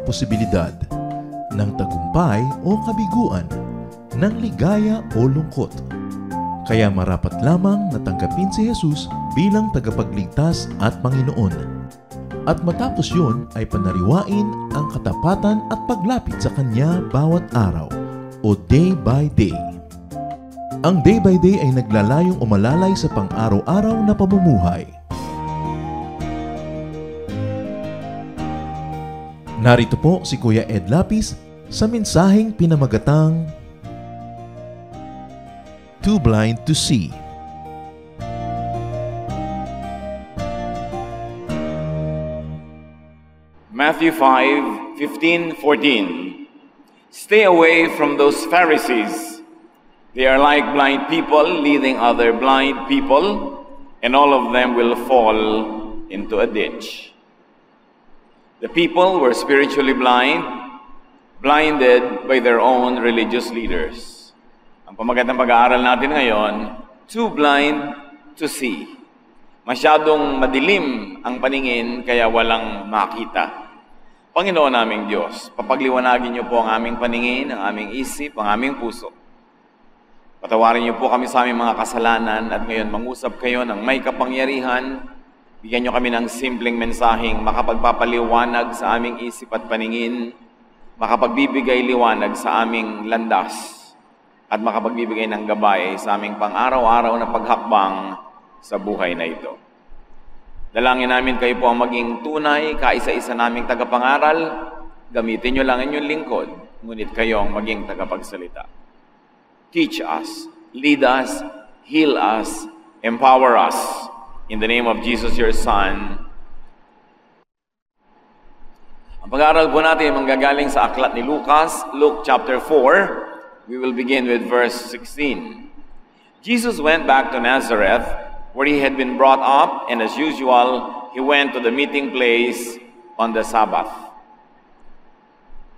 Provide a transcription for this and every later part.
posibilidad ng tagumpay o kabiguan, ng ligaya o lungkot. Kaya marapat lamang na tanggapin si Jesus bilang tagapagligtas at Panginoon. At matapos yun ay panariwain ang katapatan at paglapit sa Kanya bawat araw o day by day. Ang day by day ay naglalayong umalalay sa pang-araw-araw na pamumuhay. Narito po si Kuya Ed Lapis sa mensaheng pinamagatang Too Blind to See. Matthew 5:15-14. Stay away from those Pharisees. They are like blind people leading other blind people, and all of them will fall into a ditch. The people were spiritually blind, blinded by their own religious leaders. Ang pamagat ng pag-aaral natin ngayon, too blind to see. Masyadong madilim ang paningin kaya walang makita. Panginoon naming Diyos, papagliwanagin niyo po ang aming paningin, ang aming isip, ang aming puso. Patawarin niyo po kami sa aming mga kasalanan at ngayon mangusap kayo ng may kapangyarihan. Bigyan niyo kami ng simpleng mensaheng makapagpapaliwanag sa aming isip at paningin, makapagbibigay liwanag sa aming landas, at makapagbibigay ng gabay sa aming pang-araw-araw na paghakbang sa buhay na ito. Dalangin namin kayo po ang maging tunay, kaisa-isa naming tagapangaral. Gamitin niyo lang inyong lingkod, ngunit kayo ang maging tagapagsalita. Teach us, lead us, heal us, empower us. In the name of Jesus, your Son. Ang pag-aaral po natin manggagaling sa aklat ni Lucas, Luke chapter 4. We will begin with verse 16. Jesus went back to Nazareth, where he had been brought up, and as usual, he went to the meeting place on the Sabbath.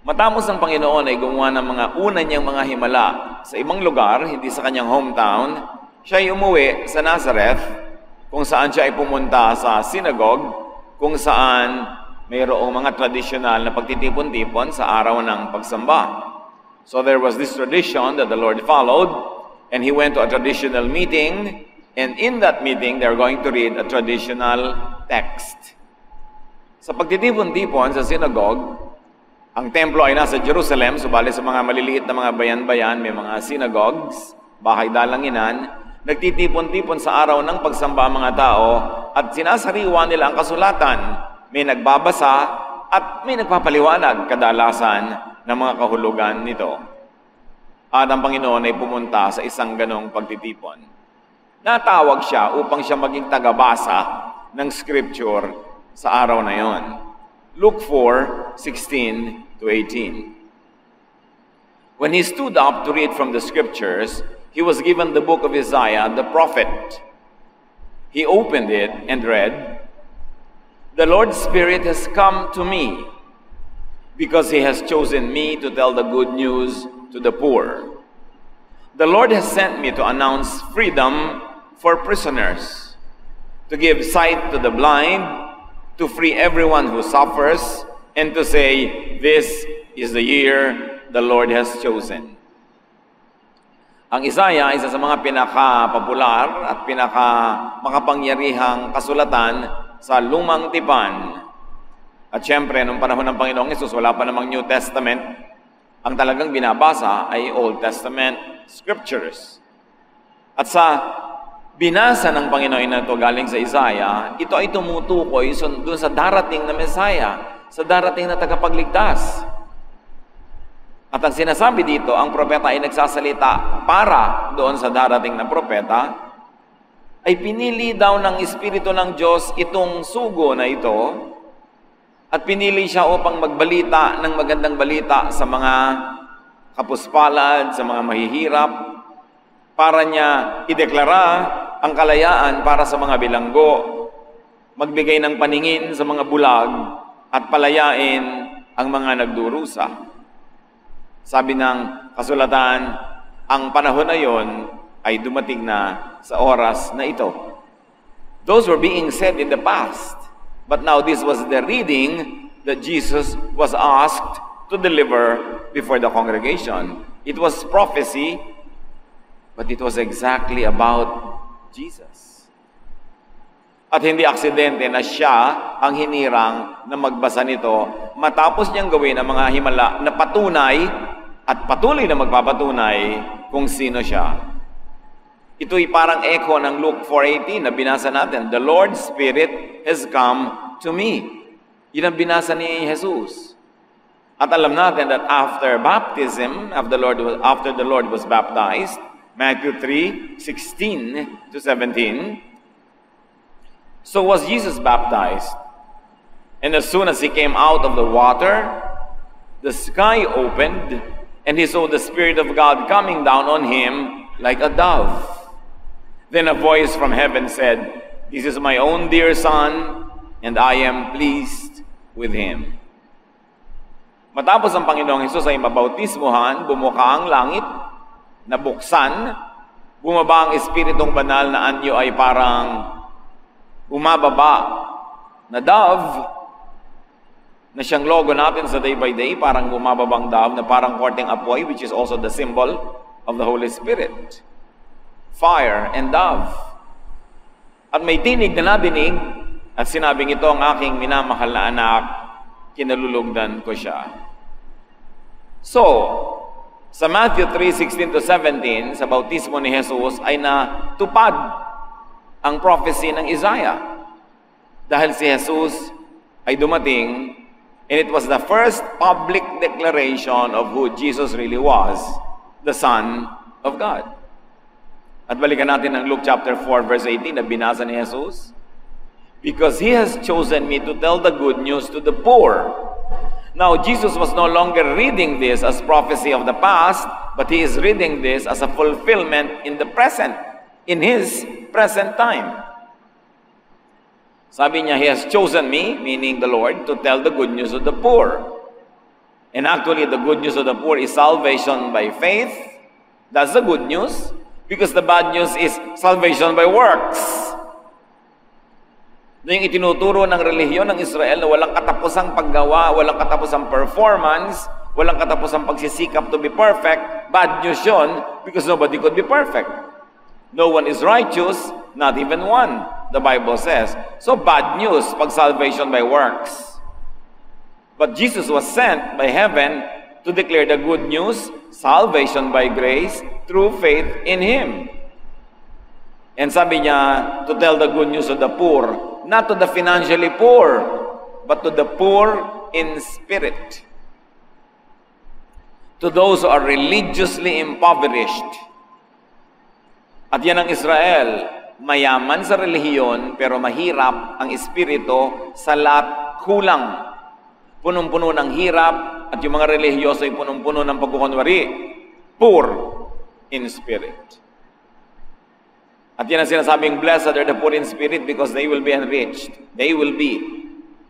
Matapos ang Panginoon ay gumawa ng mga una niyang mga himala sa ibang lugar, hindi sa kanyang hometown, siya ay umuwi sa Nazareth, kung saan siya ay pumunta sa synagogue, kung saan mayroong mga tradisyonal na pagtitipon-tipon sa araw ng pagsamba. So there was this tradition that the Lord followed, and he went to a traditional meeting, and in that meeting, they're going to read a traditional text. Sa pagtitipon-tipon sa synagogue, ang templo ay nasa Jerusalem, subalit sa mga maliliit na mga bayan-bayan, may mga synagogues, bahay dalanginan. Nagtitipon-tipon sa araw ng pagsamba ang mga tao at sinasariwa nila ang kasulatan. May nagbabasa at may nagpapaliwanag kadalasan ng mga kahulugan nito. At ang Panginoon ay pumunta sa isang ganong pagtitipon. Natawag siya upang siya maging tagabasa ng scripture sa araw na yon. Luke 4:16-18. When he stood up to read from the scriptures, he was given the book of Isaiah, the prophet. He opened it and read, "The Lord's Spirit has come to me, because he has chosen me to tell the good news to the poor. The Lord has sent me to announce freedom for prisoners, to give sight to the blind, to free everyone who suffers, and to say, this is the year the Lord has chosen." Ang Isaiah ay isa sa mga pinaka-popular at pinaka-makapangyarihang kasulatan sa Lumang Tipan. At syempre, nung panahon ng Panginoong Hesus, wala pa namang New Testament. Ang talagang binabasa ay Old Testament scriptures. At sa binasa ng Panginoon na ito galing sa Isaiah, ito ay tumutukoy doon sa darating na Messiah, sa darating na tagapagligtas. At ang sinasabi dito, ang propeta ay nagsasalita para doon sa darating na propeta, ay pinili daw ng Espiritu ng Diyos itong sugo na ito, at pinili siya upang magbalita ng magandang balita sa mga kapuspalad, sa mga mahihirap, para niya ideklara ang kalayaan para sa mga bilanggo, magbigay ng paningin sa mga bulag, at palayain ang mga nagdurusa. Sabi ng kasulatan, ang panahon na yon ay dumating na sa oras na ito. Those were being said in the past, but now this was the reading that Jesus was asked to deliver before the congregation. It was prophecy, but it was exactly about Jesus. At hindi aksidente na siya ang hinirang na magbasa nito matapos niyang gawin ang mga himala na patunay at patuloy na magpapatunay kung sino siya. Ito'y parang echo ng Luke 4:18 na binasa natin. The Lord's Spirit has come to me. Yun ang binasa ni Jesus. At alam natin that after baptism, after the Lord was baptized, Matthew 3:16 to 17, so was Jesus baptized. And as soon as he came out of the water, the sky opened, and he saw the Spirit of God coming down on him like a dove. Then a voice from heaven said, "This is my own dear Son, and I am pleased with him." Matapos ang Panginoong Hesus ay mabautismuhan, bumuka ang langit, nabuksan, bumaba ang Espiritong Banal na anyo ay parang bumababa na dove, na siyang logo natin sa day by day, parang bumababang dove na parang korteng apoy, which is also the symbol of the Holy Spirit. Fire and dove. At may tinig na nadinig at sinabing, ito ang aking minamahal na anak, kinalulugdan ko siya. So, sa Matthew 3:16 to 17, sa bautismo ni Jesus ay natupad ang prophecy ng Isaiah. Dahil si Jesus ay dumating, and it was the first public declaration of who Jesus really was, the Son of God. At balikan natin ang Luke chapter 4 verse 18 na binasa ni Jesus. Because he has chosen me to tell the good news to the poor. Now, Jesus was no longer reading this as prophecy of the past, but he is reading this as a fulfillment in the present, in his present time. Sabi niya, he has chosen me, meaning the Lord, to tell the good news of the poor. And actually, the good news of the poor is salvation by faith. That's the good news, because the bad news is salvation by works. Na yung itinuturo ng relihiyon ng Israel na walang katapusang paggawa, walang katapusang performance, walang katapusang pagsisikap to be perfect, bad news yun because nobody could be perfect. No one is righteous, not even one, the Bible says. So bad news pag salvation by works. But Jesus was sent by heaven to declare the good news, salvation by grace, through faith in Him. And sabi niya, to tell the good news of the poor, not to the financially poor, but to the poor in spirit. To those who are religiously impoverished. At yan ang Israel, mayaman sa relihiyon, pero mahirap ang espiritu sa lahat kulang. Punong-puno ng hirap, at yung mga relihiyoso ay punong-puno ng pagkukunwari. Poor in spirit. At yan ang sinasabing, blessed are the poor in spirit because they will be enriched. They will be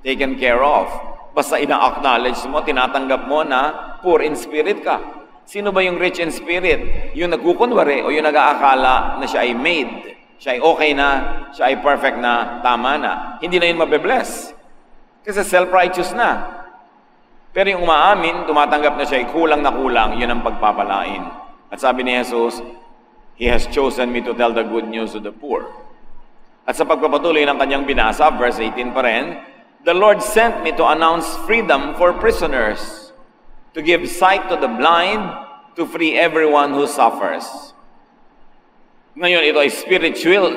taken care of. Basta ina-acknowledge mo, tinatanggap mo na poor in spirit ka. Sino ba yung rich in spirit? Yung nagkukunwari o yung nag-aakala na siya ay made, siya ay okay na, siya ay perfect na, tama na. Hindi na yun mabe-bless. Kasi self-righteous na. Pero yung umaamin, tumatanggap na siya ay kulang na kulang, yun ang pagpapalain. At sabi ni Jesus, He has chosen me to tell the good news to the poor. At sa pagpapatuloy ng kanyang binasa, verse 18 pa rin, the Lord sent me to announce freedom for prisoners, to give sight to the blind, to free everyone who suffers. Ngayon, ito ay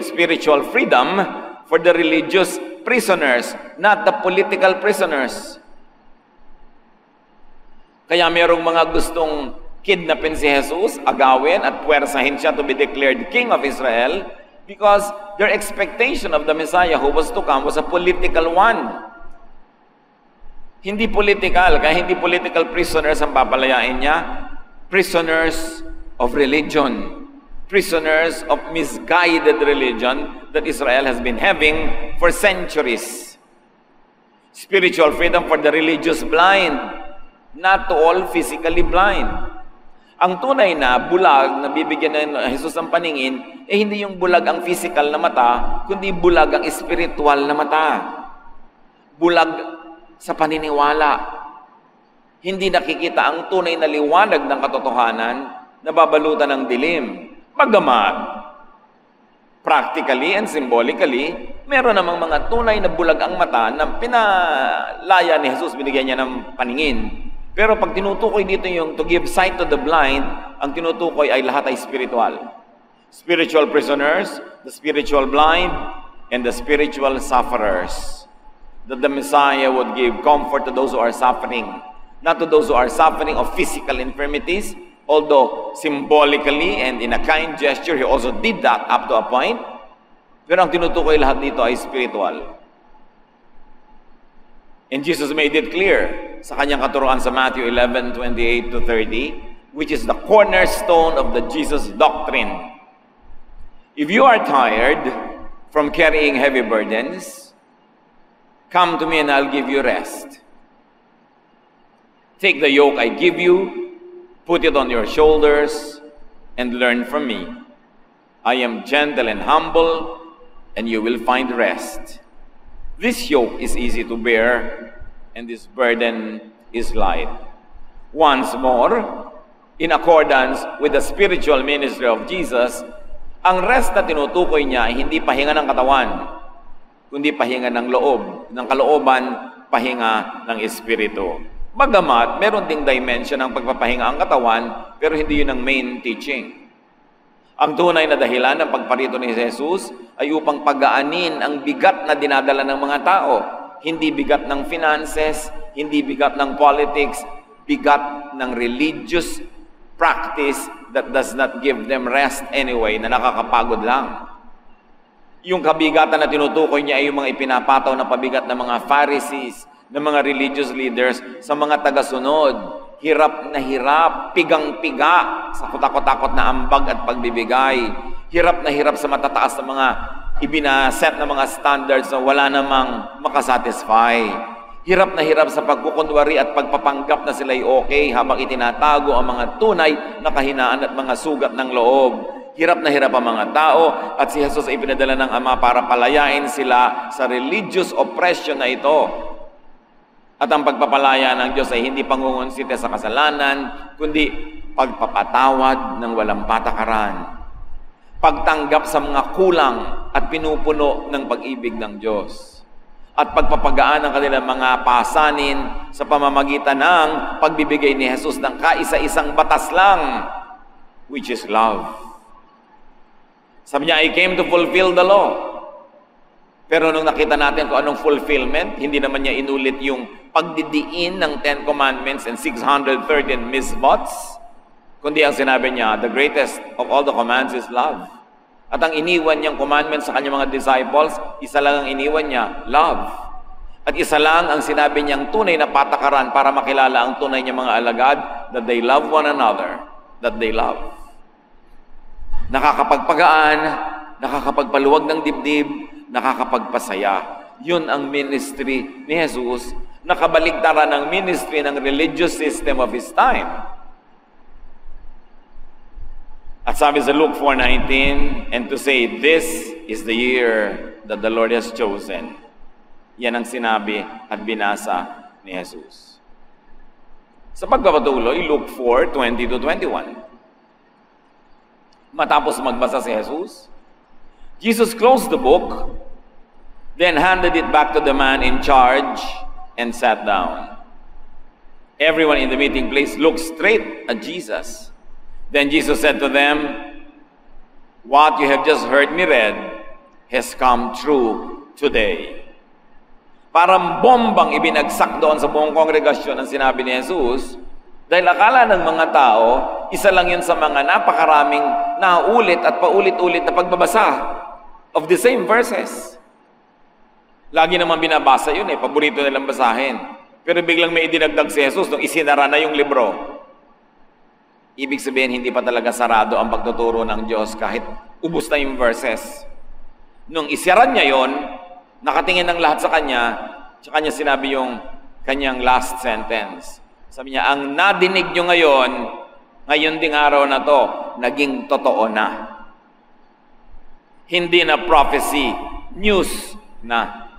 spiritual freedom for the religious prisoners, not the political prisoners. Kaya merong mga gustong kidnapin si Jesus, agawin at puwersahin siya to be declared King of Israel because their expectation of the Messiah who was to come was a political one. Hindi political, kaya hindi political prisoners ang papalayain niya. Prisoners of religion. Prisoners of misguided religion that Israel has been having for centuries. Spiritual freedom for the religious blind, not to all physically blind. Ang tunay na bulag na bibigyan ng Jesus ng paningin, hindi yung bulag ang physical na mata, kundi bulag ang spiritual na mata. Bulag sa paniniwala. Hindi nakikita ang tunay na liwanag ng katotohanan na babalutan ng dilim. Bagamat, practically and symbolically, meron namang mga tunay na bulag ang mata na pinalaya ni Jesus, binigyan niya ng paningin. Pero pag tinutukoy dito yung to give sight to the blind, ang tinutukoy ay lahat ay spiritual. Spiritual prisoners, the spiritual blind, and the spiritual sufferers. That the Messiah would give comfort to those who are suffering, not to those who are suffering of physical infirmities, although symbolically and in a kind gesture, He also did that up to a point. Pero ang tinutukoy lahat dito ay spiritual. And Jesus made it clear sa kanyang katuruan sa Matthew 11:28 to 30, which is the cornerstone of the Jesus doctrine. If you are tired from carrying heavy burdens, come to me and I'll give you rest. Take the yoke I give you, put it on your shoulders, and learn from me. I am gentle and humble, and you will find rest. This yoke is easy to bear, and this burden is light. Once more, in accordance with the spiritual ministry of Jesus, ang rest na tinutukoy niya ay hindi pahinga ng katawan, kundi pahinga ng loob, ng kalooban, pahinga ng espiritu. Bagamat, meron ding dimension ng pagpapahinga ang katawan, pero hindi yun ang main teaching. Ang tunay na dahilan ng pagparito ni Jesus ay upang pagaanin ang bigat na dinadala ng mga tao. Hindi bigat ng finances, hindi bigat ng politics, bigat ng religious practice that does not give them rest anyway, na nakakapagod lang. Yung kabigatan na tinutukoy niya ay yung mga ipinapataw na pabigat ng mga Pharisees, ng mga religious leaders sa mga tagasunod. Hirap na hirap, pigang-piga sa kutakot-takot na ambag at pagbibigay. Hirap na hirap sa matataas na mga ibinaset na mga standards na wala namang makasatisfy. Hirap na hirap sa pagkukunwari at pagpapanggap na sila'y okay habang itinatago ang mga tunay na kahinaan at mga sugat ng loob. Hirap na hirap ang mga tao at si Jesus ay pinadala ng Ama para palayain sila sa religious oppression na ito. At ang pagpapalaya ng Diyos ay hindi pangungunsite sa kasalanan, kundi pagpapatawad ng walang patakaran. Pagtanggap sa mga kulang at pinupuno ng pag-ibig ng Diyos. At pagpapagaan ng kanilang mga pasanin sa pamamagitan ng pagbibigay ni Jesus ng kaisa-isang batas lang, which is love. Sabi niya, I came to fulfill the law. Pero nung nakita natin kung anong fulfillment, hindi naman niya inulit yung pagdidiin ng 10 Commandments and 613 misbots, kundi ang sinabi niya, the greatest of all the commands is love. At ang iniwan niyang commandment sa kanyang mga disciples, isa lang ang iniwan niya, love. At isa lang ang sinabi niyang tunay na patakaran para makilala ang tunay niyang mga alagad, that they love one another, that they love. Nakakapagpagaan, nakakapagpaluwag ng dibdib, nakakapagpasaya. Yun ang ministry ni Jesus, nakabaligtaran ng ministry ng religious system of His time. At sabi sa Luke 4:19, and to say, this is the year that the Lord has chosen. Yan ang sinabi at binasa ni Jesus. Sa pagpapatuloy, Luke 4:20 to 21. Matapos magbasa si Jesus, Jesus closed the book, then handed it back to the man in charge and sat down. Everyone in the meeting place looked straight at Jesus. Then Jesus said to them, what you have just heard me read has come true today. Parang bombang ibinagsak doon sa buong kongregasyon ang sinabi ni Jesus, dahil akala ng mga tao, isa lang yun sa mga napakaraming naulit at paulit-ulit na pagbabasa of the same verses. Lagi naman binabasa yun paborito nilang basahin. Pero biglang may idinagdag si Jesus nung isinara na yung libro. Ibig sabihin, hindi pa talaga sarado ang pagtuturo ng Diyos kahit ubos na yung verses. Nung isara niya yon, nakatingin ng lahat sa kanya sinabi yung kanyang last sentence. Sabi niya, ang nadinig nyo ngayon ding araw na to, naging totoo na. Hindi na prophecy, news na.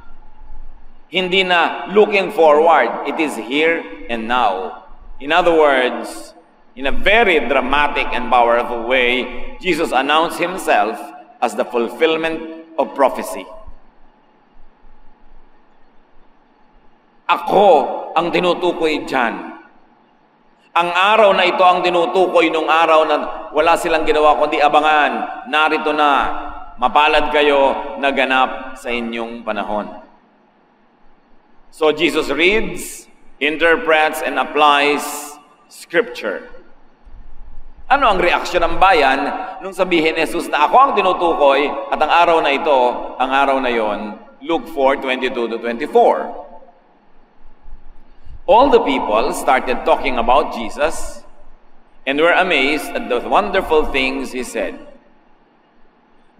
Hindi na looking forward. It is here and now. In other words, in a very dramatic and powerful way, Jesus announced himself as the fulfillment of prophecy. Ako ang tinutukoy dyan. Ang araw na ito ang tinutukoy nung araw na wala silang ginawa kundi abangan. Narito na, mapalad kayo na ganap sa inyong panahon. So Jesus reads, interprets, and applies Scripture. Ano ang reaksyon ng bayan nung sabihin ni Jesus na ako ang tinutukoy at ang araw na ito, ang araw na yon, Luke 4:22-24. All the people started talking about Jesus and were amazed at the wonderful things he said.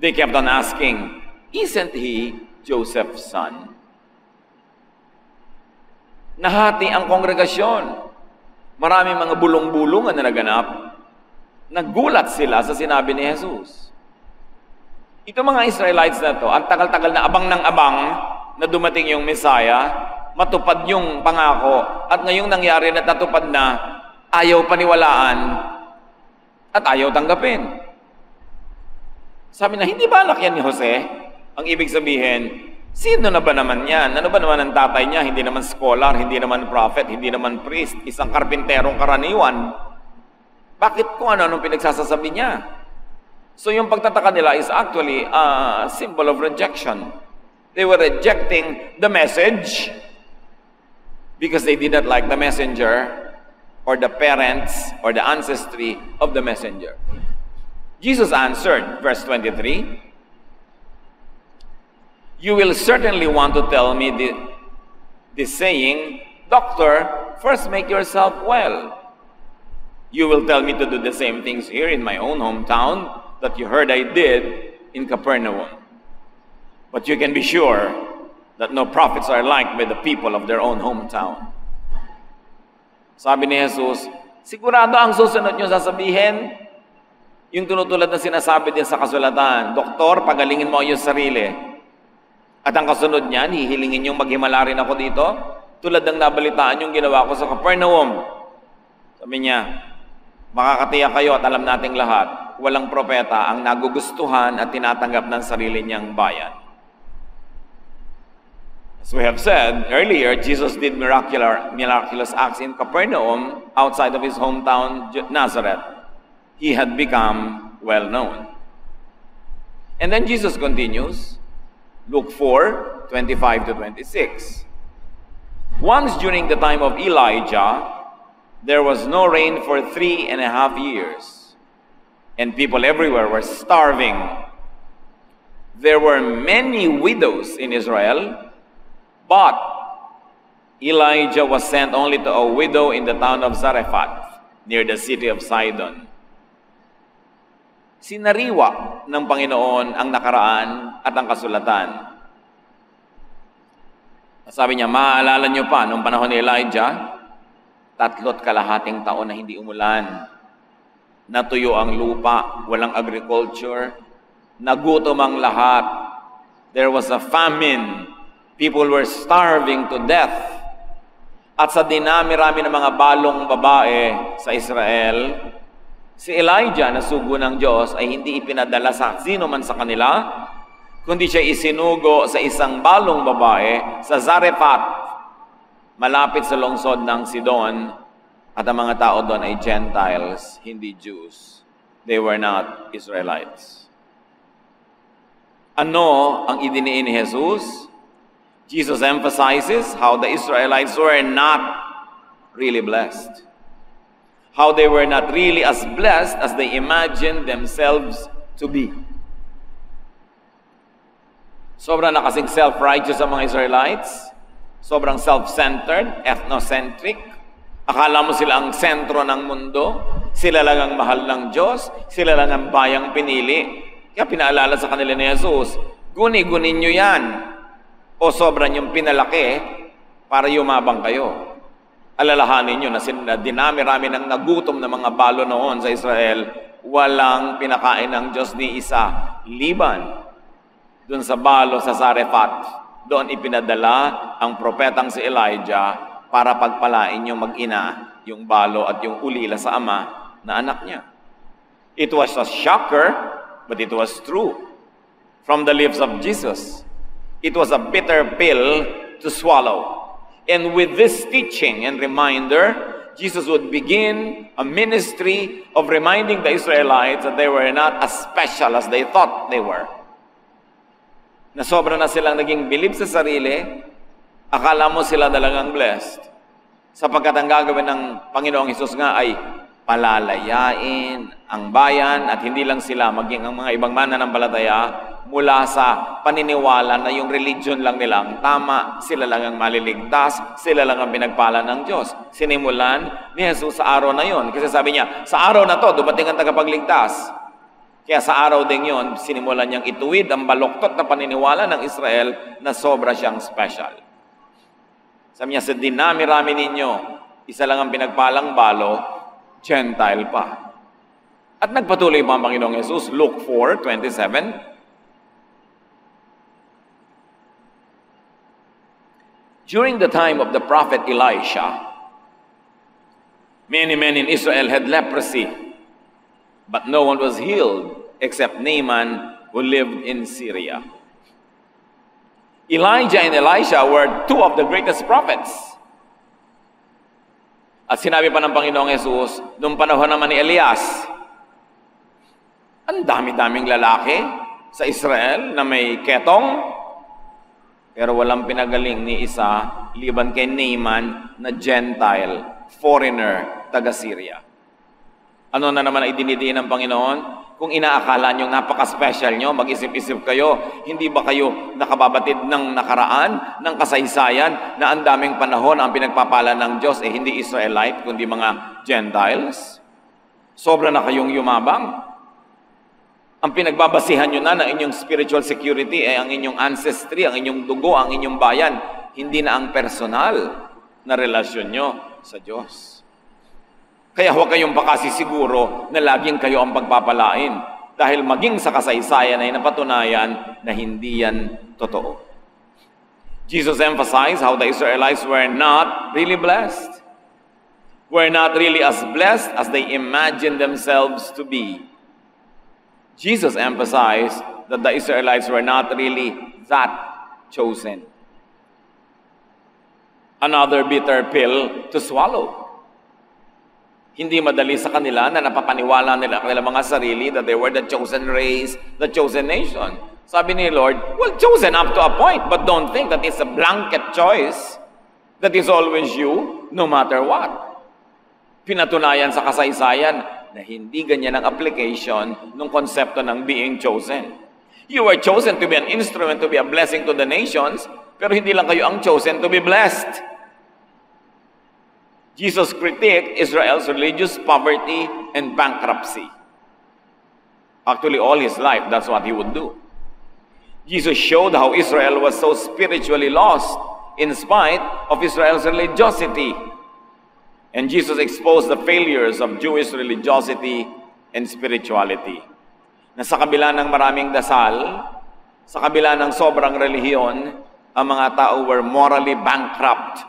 They kept on asking, isn't he Joseph's son? Nahati ang kongregasyon. Maraming mga bulong-bulungan na naganap. Nagulat sila sa sinabi ni Jesus. Ito mga Israelites na to, ang tagal-tagal na abang ng abang na dumating yung Messiah, matupad yung pangako, at ngayong nangyari na natupad na, ayaw paniwalaan at ayaw tanggapin. Sabi na, hindi ba anak yan ni Jose? Ang ibig sabihin, sino na ba naman yan? Ano ba naman ang tatay niya? Hindi naman scholar, hindi naman prophet, hindi naman priest, isang karpinterong karaniwan. Bakit kung ano-anong pinagsasasabi niya? So yung pagtataka nila is actually a symbol of rejection. They were rejecting the message because they did not like the messenger or the parents or the ancestry of the messenger. Jesus answered, verse 23, you will certainly want to tell me this saying, Doctor, first make yourself well. You will tell me to do the same things here in my own hometown that you heard I did in Capernaum. But you can be sure that no prophets are liked by the people of their own hometown. Sabi ni Jesus, sigurado ang susunod nyo sasabihin, yung tunutulad na sinasabi din sa kasulatan, Doktor, pagalingin mo yung sarili. At ang kasunod niyan, hihilingin yung maghimala rin ako dito, tulad ng nabalitaan yung ginawa ko sa Capernaum. Sabi niya, makakatiyak kayo at alam nating lahat, walang propeta ang nagugustuhan at tinatanggap ng sarili niyang bayan. As we have said earlier, Jesus did miraculous acts in Capernaum outside of his hometown, Nazareth. He had become well known. And then Jesus continues, Luke 4:25-26. Once during the time of Elijah, there was no rain for 3.5 years, and people everywhere were starving. There were many widows in Israel, but Elijah was sent only to a widow in the town of Zarephath, near the city of Sidon. Sinariwa ng Panginoon ang nakaraan at ang kasulatan. Sabi niya, maaalala niyo pa, nung panahon ni Elijah, 3.5 taon na hindi umulan. Natuyo ang lupa, walang agriculture, nagutom ang lahat. There was a famine. People were starving to death. At sa dinami-rami ng mga balong babae sa Israel, si Elijah na sugo ng Diyos ay hindi ipinadala sa sino man sa kanila, kundi siya isinugo sa isang balong babae sa Zarephath, malapit sa lungsod ng Sidon, at ang mga tao doon ay Gentiles, hindi Jews. They were not Israelites. Ano ang idiniin ni Jesus? Jesus emphasizes how the Israelites were not really blessed. How they were not really as blessed as they imagined themselves to be. Sobrang na kasing self-righteous ang mga Israelites. Sobrang self-centered, ethnocentric. Akala mo sila ang sentro ng mundo. Sila lang ang mahal ng Diyos. Sila lang ang bayang pinili. Kaya pinaalala sa kanila ni Jesus, guni-gunin nyo yan. O sobrang yung pinalaki para yumabang kayo. Alalahanin nyo na dinami-rami ng nagutom na mga balo noon sa Israel, walang pinakain ng Diyos ni isa, liban dun sa balo sa Zarephath doon ipinadala ang propetang si Elijah para pagpalain yung mag-ina, yung balo at yung ulila sa ama na anak niya. It was a shocker, but it was true from the lips of Jesus. It was a bitter pill to swallow. And with this teaching and reminder, Jesus would begin a ministry of reminding the Israelites that they were not as special as they thought they were. Na sobra na silang naging bilib sa sarili, akala mo sila talagang blessed. Sapagkat ang gagawin ng Panginoong Hesus nga ay palalayain ang bayan at hindi lang sila, maging ang mga ibang mananampalataya mula sa paniniwala na yung religion lang nilang tama, sila lang ang maliligtas, sila lang ang pinagpala ng Diyos. Sinimulan ni Jesus sa araw na yon. Kasi sabi niya, sa araw na to, dumating ang tagapagligtas. Kaya sa araw din yon, sinimulan niyang ituwid ang baluktot na paniniwala ng Israel na sobra siyang special. Sabi niya, sa dinami-rami ninyo, isa lang ang pinagpalang balo, Gentile pa. At nagpatuloy pa ang Panginoong Jesus, Luke 4:27. During the time of the prophet Elisha, many men in Israel had leprosy, but no one was healed except Naaman who lived in Syria. Elijah and Elisha were two of the greatest prophets. At sinabi pa ng Panginoong Jesus, noong panahon naman ni Elias, ang dami-daming lalaki sa Israel na may ketong, pero walang pinagaling ni isa, liban kay Naaman na Gentile, foreigner, taga-Syria. Ano na naman ay dinidiin ng Panginoon? Kung inaakala nyo napaka-special nyo, mag-isip-isip kayo, hindi ba kayo nakababatid ng nakaraan, ng kasaysayan, na ang daming panahon ang pinagpapala ng Diyos, hindi Israelite, kundi mga Gentiles? Sobra na kayong yumabang. Ang pinagbabasihan nyo na ng inyong spiritual security ay ang inyong ancestry, ang inyong dugo, ang inyong bayan, hindi na ang personal na relasyon nyo sa Diyos. Kaya huwag kayong pakasisiguro na laging kayo ang pagpapalain dahil maging sa kasaysayan ay napatunayan na hindi yan totoo. Jesus emphasized how the Israelites were not really blessed. Were not really as blessed as they imagined themselves to be. Jesus emphasized that the Israelites were not really that chosen. Another bitter pill to swallow. Hindi madali sa kanila na napapaniwala nila kanilang mga sarili that they were the chosen race, the chosen nation. Sabi ni Lord, well, chosen up to a point, but don't think that it's a blanket choice that is always you, no matter what. Pinatunayan sa kasaysayan na hindi ganyan ang application ng konsepto ng being chosen. You were chosen to be an instrument to be a blessing to the nations, pero hindi lang kayo ang chosen to be blessed. Jesus critiqued Israel's religious poverty and bankruptcy. Actually, all his life, that's what he would do. Jesus showed how Israel was so spiritually lost in spite of Israel's religiosity. And Jesus exposed the failures of Jewish religiosity and spirituality. Na sa kabila ng maraming dasal, sa kabila ng sobrang relihiyon, ang mga tao were morally bankrupt.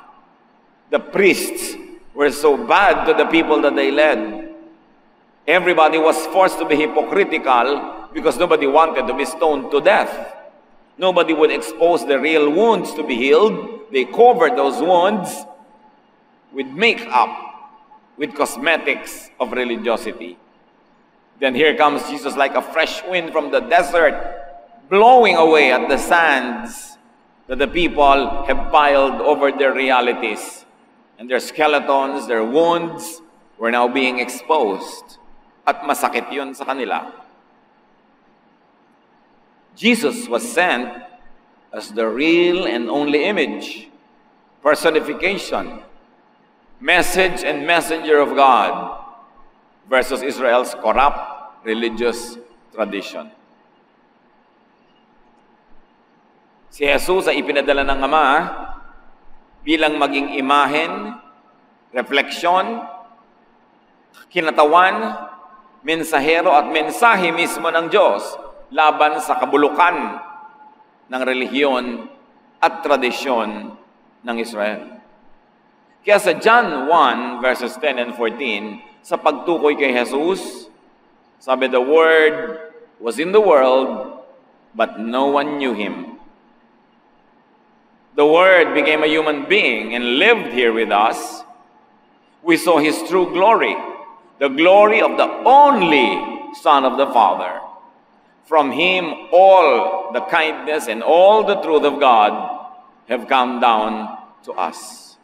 The priests were so bad to the people that they led. Everybody was forced to be hypocritical because nobody wanted to be stoned to death. Nobody would expose the real wounds to be healed. They covered those wounds with makeup, with cosmetics of religiosity. Then here comes Jesus like a fresh wind from the desert, blowing away at the sands that the people have piled over their realities. And their skeletons, their wounds, were now being exposed. At masakit yun sa kanila. Jesus was sent as the real and only image, personification, message and messenger of God versus Israel's corrupt religious tradition. Si Jesus ay ipinadala ng Ama bilang maging imahen, refleksyon, kinatawan, mensahero at mensahe mismo ng Diyos laban sa kabulukan ng relihiyon at tradisyon ng Israel. Kaya sa John 1 verses 10 and 14, sa pagtukoy kay Jesus, sabi, the Word was in the world, but no one knew Him. The Word became a human being and lived here with us. We saw His true glory, the glory of the only Son of the Father. From Him, all the kindness and all the truth of God have come down to us.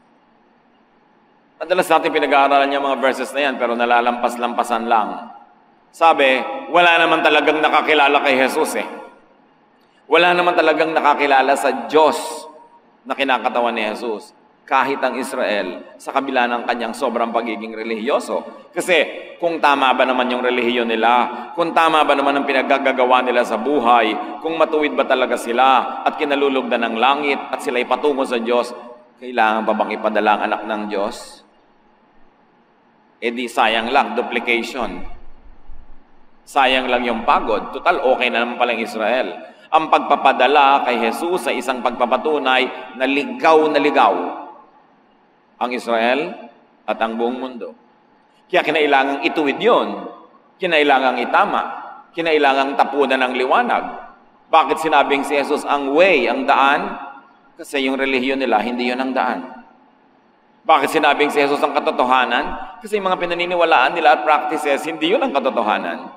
Madalas natin pinag-aaralan yung mga verses na yan, pero nalalampas-lampasan lang. Sabi, wala naman talagang nakakilala kay Jesus eh. Wala naman talagang nakakilala sa Diyos na kinakatawan ni Jesus. Kahit ang Israel, sa kabila ng kanyang sobrang pagiging relihiyoso. Kasi kung tama ba naman yung relihiyon nila, kung tama ba naman ang pinaggagawa nila sa buhay, kung matuwid ba talaga sila at kinalulugdan ng langit at sila'y patungo sa Diyos, kailangan pa bang ipadala ang anak ng Diyos? Eh di sayang lang, duplication. Sayang lang yung pagod. Total, okay na naman palang Israel. Ang pagpapadala kay Jesus sa isang pagpapatunay na ligaw ang Israel at ang buong mundo. Kaya kinailangang ituwid yun. Kinailangang itama. Kinailangang tapunan ng liwanag. Bakit sinabing si Jesus ang way, ang daan? Kasi yung relihiyon nila, hindi yun ang daan. Bakit sinabing si Jesus ang katotohanan? Kasi yung mga pinaniniwalaan nila at practices, hindi yun ang katotohanan.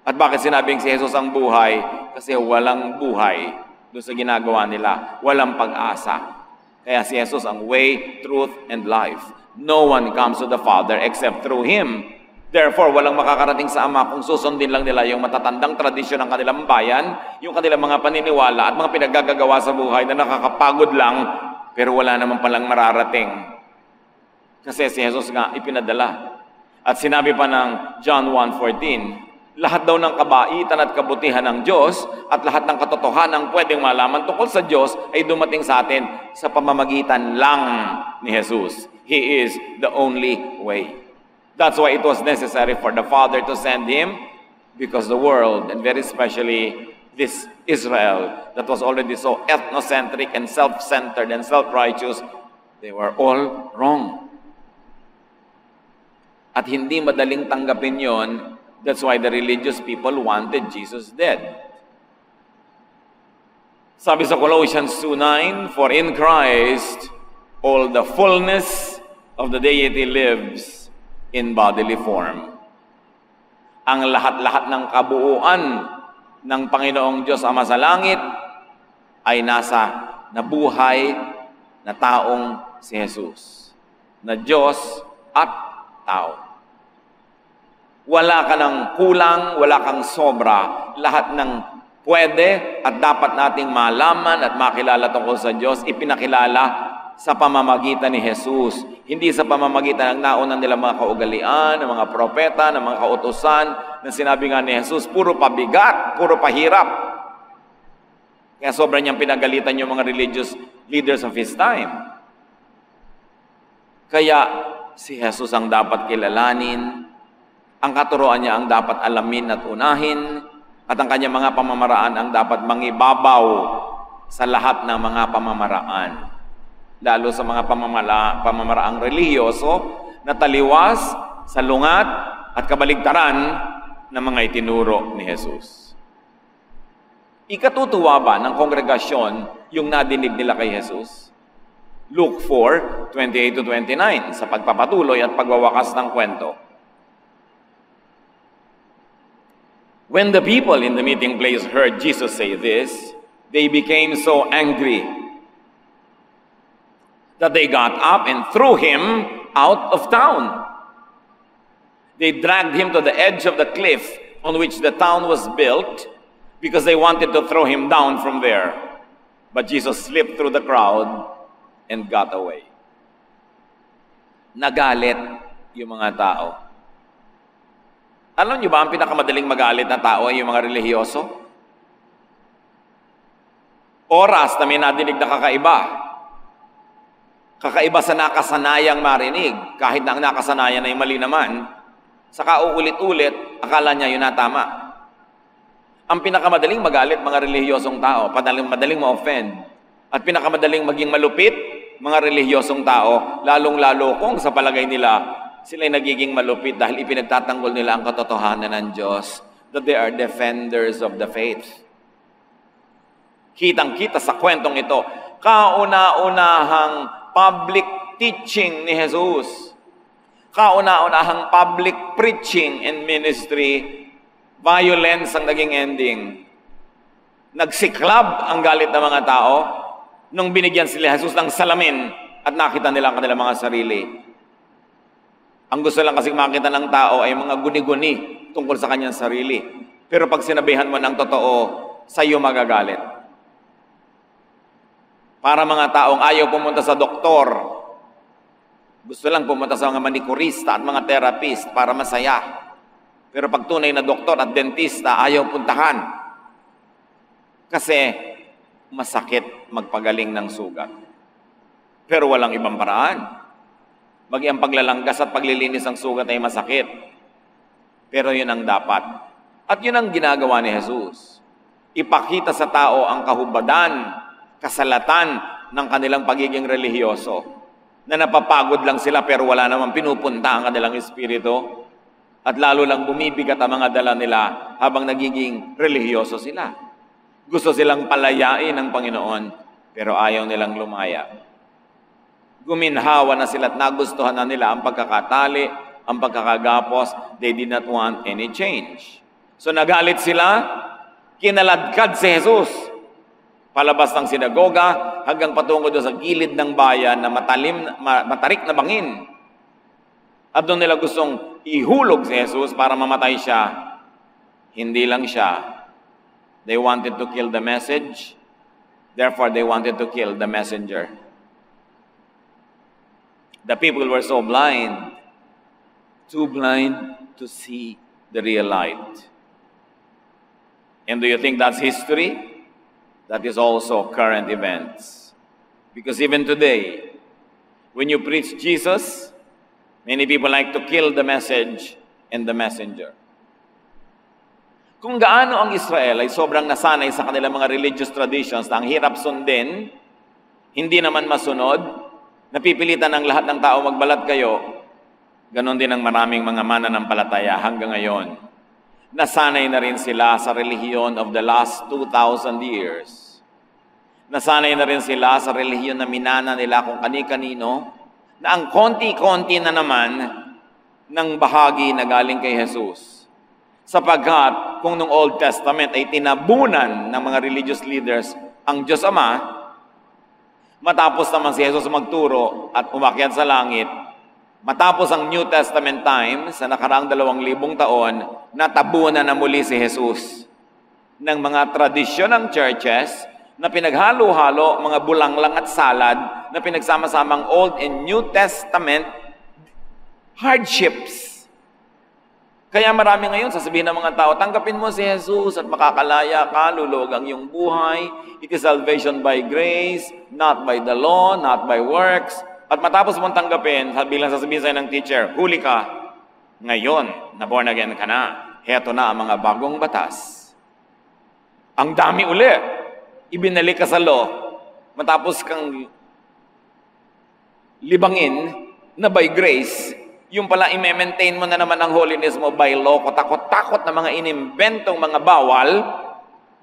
At bakit sinabing si Jesus ang buhay? Kasi walang buhay doon sa ginagawa nila. Walang pag-asa. Kaya si Jesus ang way, truth, and life. No one comes to the Father except through Him. Therefore, walang makakarating sa Ama kung susundin lang nila yung matatandang tradisyon ng kanilang bayan, yung kanilang mga paniniwala at mga pinaggagawa sa buhay na nakakapagod lang, pero wala naman palang mararating. Kasi si Jesus nga ipinadala. At sinabi pa ng John 1:14, lahat daw ng kabaitan at kabutihan ng Diyos at lahat ng katotohanan pwedeng malaman tungkol sa Diyos ay dumating sa atin sa pamamagitan lang ni Jesus. He is the only way. That's why it was necessary for the Father to send Him, because the world, and very especially this Israel, that was already so ethnocentric and self-centered and self-righteous, they were all wrong. At hindi madaling tanggapin yon. That's why the religious people wanted Jesus dead. Sabi sa Colossians 2:9, for in Christ all the fullness of the deity lives in bodily form. Ang lahat-lahat ng kabuuan ng Panginoong Diyos Ama sa langit ay nasa nabuhay na taong si Jesus. Na Diyos at tao. Wala ka ng kulang, wala kang sobra. Lahat ng pwede at dapat nating malaman at makilala tungkol sa Diyos, ipinakilala sa pamamagitan ni Jesus. Hindi sa pamamagitan ng naunang nilang mga kaugalian, ng mga propeta, ng mga kautusan, na sinabi nga ni Jesus, puro pabigat, puro pahirap. Kaya sobrang niyang pinagalitan yung mga religious leaders of His time. Kaya si Jesus ang dapat kilalanin, ang katuroan niya ang dapat alamin at unahin, at ang kanyang mga pamamaraan ang dapat mangibabaw sa lahat ng mga pamamaraan. Lalo sa mga pamamaraang relihiyoso na taliwas sa lungat at kabaligtaran ng mga itinuro ni Jesus. Ikatutuwa ba ng kongregasyon yung nadinig nila kay Jesus? Luke 4:28-29 sa pagpapatuloy at pagwawakas ng kwento. When the people in the meeting place heard Jesus say this, they became so angry that they got up and threw Him out of town. They dragged Him to the edge of the cliff on which the town was built because they wanted to throw Him down from there. But Jesus slipped through the crowd and got away. Nagalit yung mga tao. Alam niyo ba, ang pinakamadaling magalit na tao ay yung mga relihiyoso? Oras na may nadinig na kakaiba. Kakaiba sa nakasanayang marinig, kahit na ang nakasanayan ay mali naman, saka uulit-ulit, akala niya yun na tama. Ang pinakamadaling magalit mga relihiyosong tao, madaling ma-offend, At pinakamadaling maging malupit, mga relihiyosong tao, lalong-lalo kung sa palagay nila, sila'y nagiging malupit dahil ipinagtatanggol nila ang katotohanan ng Diyos, that they are defenders of the faith. Kitang-kita sa kwentong ito, kauna-unahang public teaching ni Jesus, kauna-unahang public preaching and ministry, violence ang naging ending. Nagsiklab ang galit ng mga tao nung binigyan sila Jesus ng salamin at nakita nila ang kanilang mga sarili. Ang gusto lang kasi makita ng tao ay mga guni-guni tungkol sa kanyang sarili. Pero pag sinabihan mo ng totoo, sa iyo magagalit. Para mga taong ayaw pumunta sa doktor, gusto lang pumunta sa mga manikurista at mga therapist para masaya. Pero pag tunay na doktor at dentista, ayaw puntahan. Kasi masakit magpagaling ng sugat. Pero walang ibang paraan. Bagi ang paglalanggas at paglilinis ng sugat ay masakit. Pero yun ang dapat. At yun ang ginagawa ni Jesus. Ipakita sa tao ang kahubadan, kasalatan ng kanilang pagiging relihiyoso. Na napapagod lang sila pero wala namang pinupunta ang kanilang espiritu. At lalo lang bumibigat ang mga dala nila habang nagiging relihiyoso sila. Gusto silang palayain ng Panginoon, pero ayaw nilang lumaya. Guminhawa na sila at nagustuhan na nila ang pagkakatali, ang pagkakagapos. They did not want any change. So nagalit sila, kinaladkad si Jesus. Palabas ng sinagoga hanggang patungo doon sa gilid ng bayan na matarik na bangin. At doon nila gustong ihulog si Jesus para mamatay siya. Hindi lang siya. They wanted to kill the message. Therefore, they wanted to kill the messenger. The people were so blind, too blind to see the real light. And do you think that's history? That is also current events. Because even today, when you preach Jesus, many people like to kill the message and the messenger. Kung gaano ang Israel ay sobrang nasanay sa kanilang mga religious traditions na ang hirap sundin, hindi naman masunod, napipilitan ng lahat ng tao magbalat kayo, ganon din ang maraming mga mananampalataya hanggang ngayon. Nasanay na rin sila sa relihiyon of the last 2,000 years. Nasanay na rin sila sa relihiyon na minana nila kung kani-kanino, na ang konti-konti na naman ng bahagi na galing kay Jesus. Sapagkat kung nung Old Testament ay tinabunan ng mga religious leaders ang Diyos Ama, matapos naman si Jesus magturo at umakyat sa langit, matapos ang New Testament times sa nakaraang 2,000 taon, natabunan na muli si Jesus ng mga tradisyon ng churches na pinaghalo-halo, mga bulanglang at salad na pinagsama-samang Old and New Testament hardships. Kaya marami ngayon sasabihin ng mga tao, tanggapin mo si Jesus at makakalaya ka, lulog ang iyong buhay. It is salvation by grace, not by the law, not by works. At matapos mong tanggapin, bilang sasabihin sa'yo ng teacher, huli ka. Ngayon, na born again ka na. Heto na ang mga bagong batas. Ang dami uli. Ibinalik ka sa law. Matapos kang libangin na by grace, yung pala i-maintain mo na naman ang holiness mo by law, takot-takot na mga inimbentong mga bawal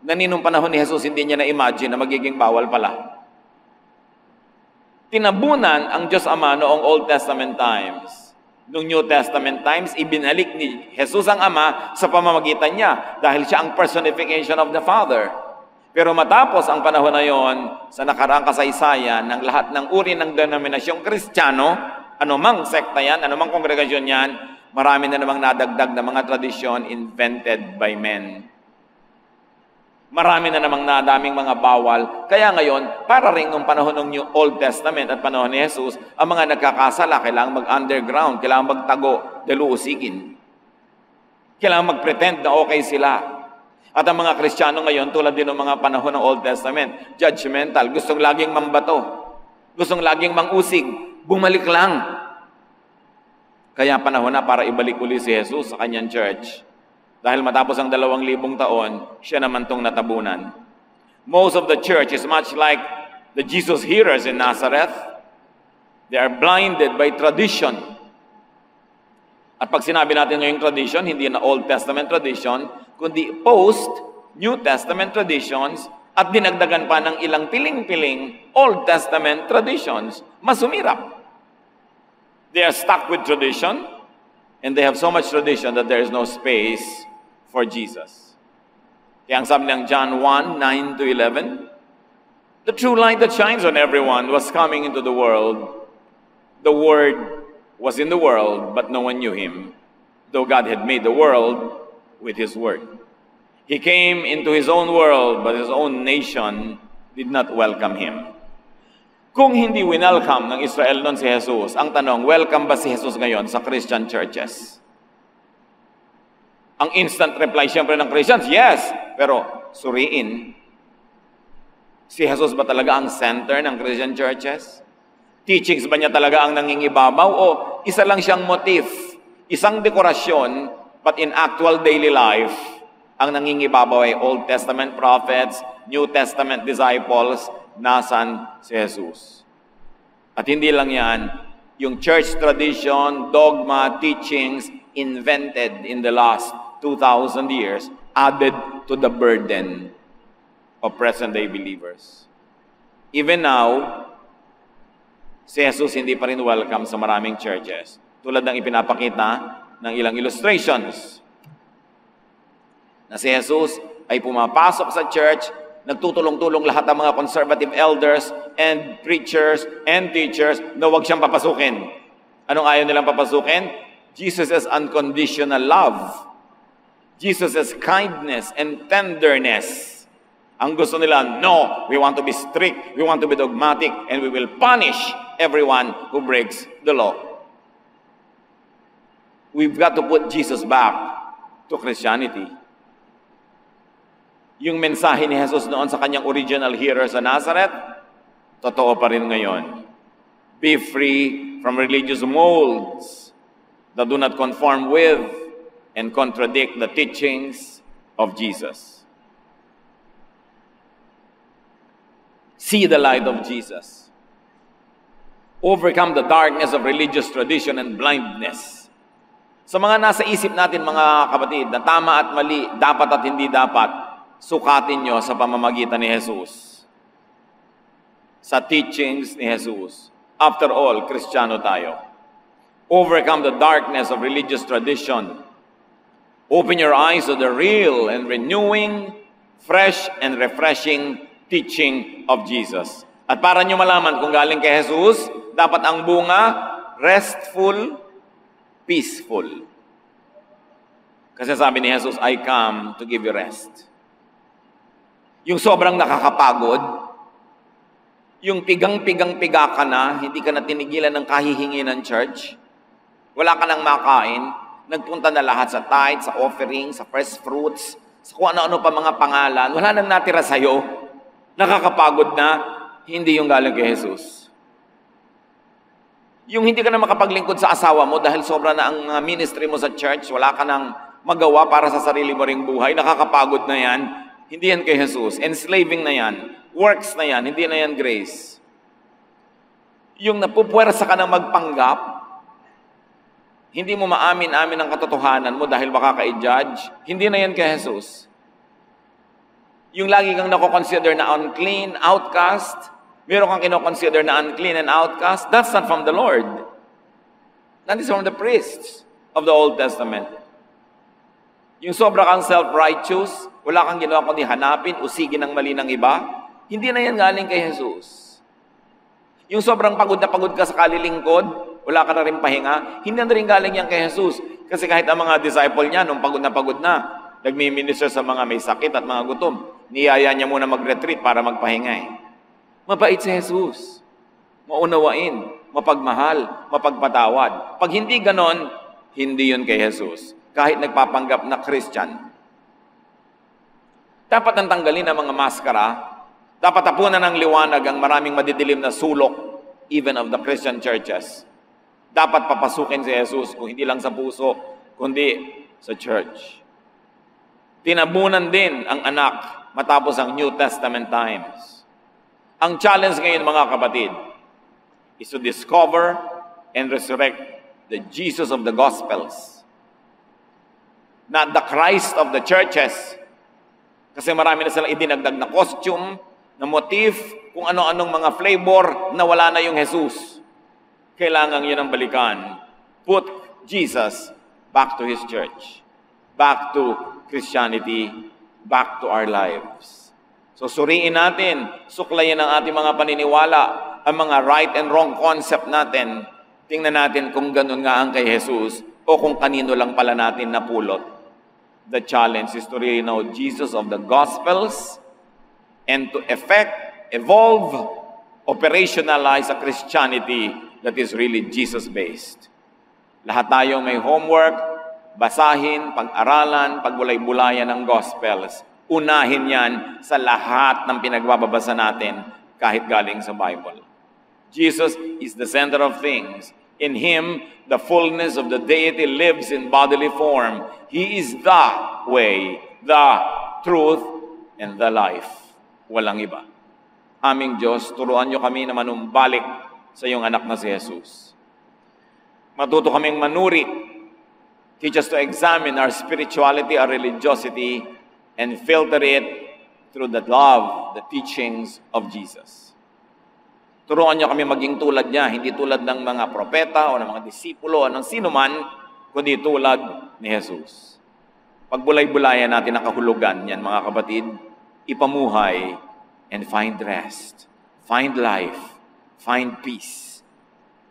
na ninong panahon ni Jesus hindi niya na-imagine na magiging bawal pala. Tinabunan ang Diyos Ama noong Old Testament times. Noong New Testament times, ibinalik ni Jesus ang Ama sa pamamagitan niya dahil siya ang personification of the Father. Pero matapos ang panahon na yon, sa nakaraang kasaysayan ng lahat ng uri ng denominasyong Kristiyano, anumang sekta yan, anumang kongregasyon yan, marami na namang nadagdag na mga tradisyon invented by men. Marami na namang nadaming mga bawal. Kaya ngayon, para rin nung panahon ng New Old Testament at panahon ni Jesus, ang mga nagkakasala, kailangan mag-underground, kailangan magtago, daluusigin. Kailangan mag-pretend na okay sila. At ang mga Kristiyano ngayon, tulad din ng mga panahon ng Old Testament, judgmental, gustong laging mambato, gustong laging mangusig, bumalik lang. Kaya panahon na para ibalik uli si Jesus sa kanyang church. Dahil matapos ang 2,000 taon, siya naman tong natabunan. Most of the church is much like The Jesus hearers in Nazareth, they are blinded by tradition. At pag sinabi natin ngayong tradition, hindi na Old Testament tradition, kundi post-New Testament traditions, at dinagdagan pa ng ilang piling-piling Old Testament traditions, mas sumirap. They are stuck with tradition, and they have so much tradition that there is no space for Jesus. Kaya ang sabi ng John 1, 9 to 11, the true light that shines on everyone was coming into the world. The Word was in the world, but no one knew Him, though God had made the world with His Word. He came into His own world, but His own nation did not welcome Him. Kung hindi winelcome ng Israel noon si Jesus, ang tanong, welcome ba si Jesus ngayon sa Christian churches? Ang instant reply siyempre ng Christians, yes. Pero suriin, si Jesus ba talaga ang center ng Christian churches? Teachings ba niya talaga ang nangingibabaw? O isa lang siyang motif, isang dekorasyon, but in actual daily life, ang nangingibabaw ay Old Testament prophets, New Testament disciples, nasan si Jesus. At hindi lang yan, yung church tradition, dogma, teachings, invented in the last 2,000 years, added to the burden of present-day believers. Even now, si Jesus hindi pa rin welcome sa maraming churches. Tulad ng ipinapakita ng ilang illustrations, na si Jesus ay pumapasok sa church, nagtutulong-tulong lahat ng mga conservative elders and preachers and teachers na huwag siyang papasukin. Anong ayaw nilang papasukin? Jesus' unconditional love. Jesus' kindness and tenderness. Ang gusto nila, no, we want to be strict, we want to be dogmatic, and we will punish everyone who breaks the law. We've got to put Jesus back to Christianity. Yung mensahe ni Jesus noon sa kanyang original hearers sa Nazareth, totoo pa rin ngayon. Be free from religious molds that do not conform with and contradict the teachings of Jesus. See the light of Jesus. Overcome the darkness of religious tradition and blindness. Sa mga nasa isip natin, mga kapatid, na tama at mali, dapat at hindi dapat, sukatin nyo sa pamamagitan ni Jesus. Sa teachings ni Jesus. After all, Kristiyano tayo. Overcome the darkness of religious tradition. Open your eyes to the real and renewing, fresh and refreshing teaching of Jesus. At para nyo malaman kung galing kay Jesus, dapat ang bunga, restful, peaceful. Kasi sabi ni Jesus, I come to give you rest. Yung sobrang nakakapagod, yung pigang-pigang-piga ka na, hindi ka na tinigilan ng kahihingi ng church, wala ka nang makain, nagpunta na lahat sa tithe, sa offering, sa first fruits, sa kung ano-ano pa mga pangalan, wala nang natira sa'yo, nakakapagod na, hindi yung galing kay Jesus. Yung hindi ka na makapaglingkod sa asawa mo dahil sobra na ang ministry mo sa church, wala ka nang magawa para sa sarili mo ring buhay, nakakapagod na yan, hindi yan kay Jesus. Enslaving na yan. Works na yan. Hindi na yan grace. Yung napupuwersa ka na magpanggap, hindi mo maamin-amin ang katotohanan mo dahil baka ka-judge, hindi na yan kay Jesus. Yung lagi kang nako-consider na unclean, outcast, meron kang kino-consider na unclean and outcast, that's not from the Lord. That is from the priests of the Old Testament. Yung sobra kang self-righteous, wala kang ginawa kundi hanapin, usigin ang mali ng iba, hindi na yan galing kay Jesus. Yung sobrang pagod na pagod ka sa kalilingkod, wala ka na rin pahinga, hindi na rin galing yan kay Jesus. Kasi kahit ang mga disciple niya, nung pagod na, nagmi-minister sa mga may sakit at mga gutom, niyaya niya muna mag-retreat para magpahinga eh. Mabait si Jesus. Maunawain, mapagmahal, mapagpatawad. Pag hindi ganon, hindi yun kay Jesus. Kahit nagpapanggap na Christian. Dapat nang tanggalin ang mga maskara. Dapat tapunan ng liwanag ang maraming madidilim na sulok, even of the Christian churches. Dapat papasukin si Jesus, kung hindi lang sa puso, kundi sa church. Tinabunan din ang anak matapos ang New Testament times. Ang challenge ngayon, mga kapatid, is to discover and resurrect the Jesus of the Gospels. Not the Christ of the churches. Kasi marami na silang idinagdag na costume, na motif, kung ano-anong mga flavor na wala na yung Jesus. Kailangan yun ang balikan. Put Jesus back to His church. Back to Christianity. Back to our lives. So suriin natin, suklayin ang ating mga paniniwala, ang mga right and wrong concept natin. Tingnan natin kung ganun nga ang kay Jesus o kung kanino lang pala natin napulot. The challenge is to really know Jesus of the Gospels and to evolve, operationalize a Christianity that is really Jesus-based. Lahat tayong may homework, basahin, pag-aralan, pagbulay-bulayan ng Gospels. Unahin yan sa lahat ng pinagbabasa natin kahit galing sa Bible. Jesus is the center of things. In Him, the fullness of the deity lives in bodily form. He is the way, the truth, and the life. Walang iba. Aming Diyos, turuan niyo kami na manumbalik sa iyong anak na si Jesus. Matuto kaming manuri. Teach us to examine our spirituality, our religiosity, and filter it through the love, the teachings of Jesus. Turuan niyo kami maging tulad niya, hindi tulad ng mga propeta o ng mga disipulo o ng sino man, kundi tulad ni Jesus. Pagbulay-bulayan natin ang kahulugan niyan, mga kapatid, ipamuhay and find rest, find life, find peace,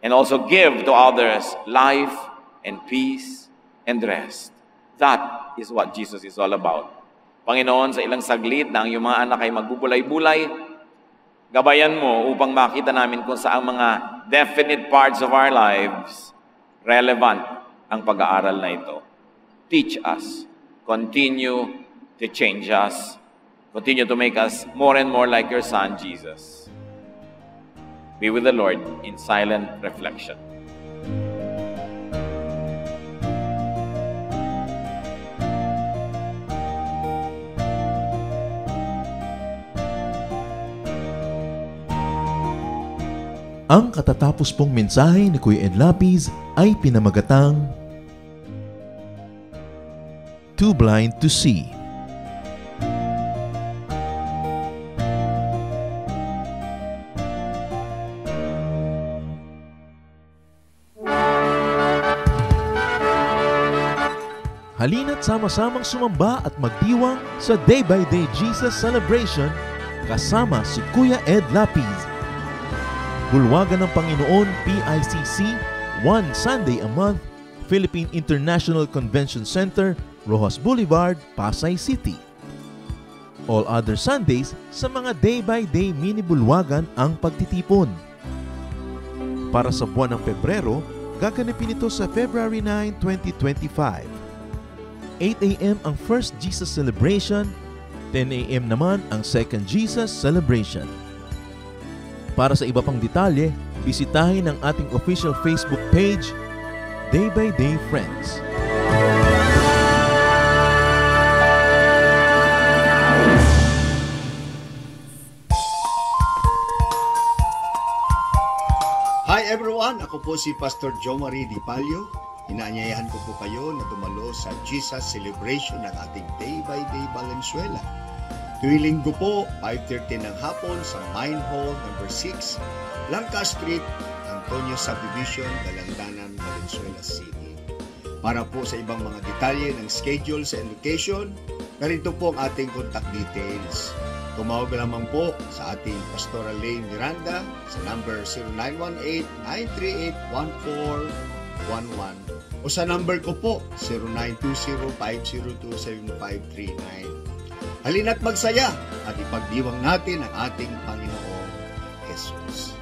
and also give to others life and peace and rest. That is what Jesus is all about. Panginoon, sa ilang saglit na ang iyong mga anak ay magbubulay-bulay, gabayan mo upang makita namin kung saan mga definite parts of our lives relevant ang pag-aaral na ito. Teach us. Continue to change us. Continue to make us more and more like your Son, Jesus. Be with the Lord in silent reflection. Ang katatapos pong mensahe ni Kuya Ed Lapiz ay pinamagatang Too Blind to See. Halina't sama-samang sumamba at magdiwang sa Day by Day Jesus Celebration kasama si Kuya Ed Lapiz. Bulwagan ng Panginoon, PICC, one Sunday a month, Philippine International Convention Center, Rojas Boulevard, Pasay City. All other Sundays, sa mga day-by-day mini-bulwagan ang pagtitipon. Para sa buwan ng Pebrero, gaganapin ito sa February 9, 2025. 8 a.m. ang First Jesus Celebration, 10 a.m. naman ang Second Jesus Celebration. Para sa iba pang detalye, bisitahin ang ating official Facebook page, Day by Day Friends. Hi everyone! Ako po si Pastor Jo Marie Di Palio. Inaanyayahan ko po kayo na dumalo sa Jesus Celebration ng ating Day by Day Valenzuela. Tuwing linggo po, 5:30 ng hapon sa Mine Hall No. 6, Langka Street, Antonio Subdivision, Dalandanan, Valenzuela City. Para po sa ibang mga detalye ng schedule sa location, narito po ang ating contact details. Tumawag lamang po sa ating Pastoral Lane Miranda sa number 0918-938-1411 o sa number ko po 0920-502-7539. Halina't magsaya at ipagdiwang natin ang ating Panginoong Jesus.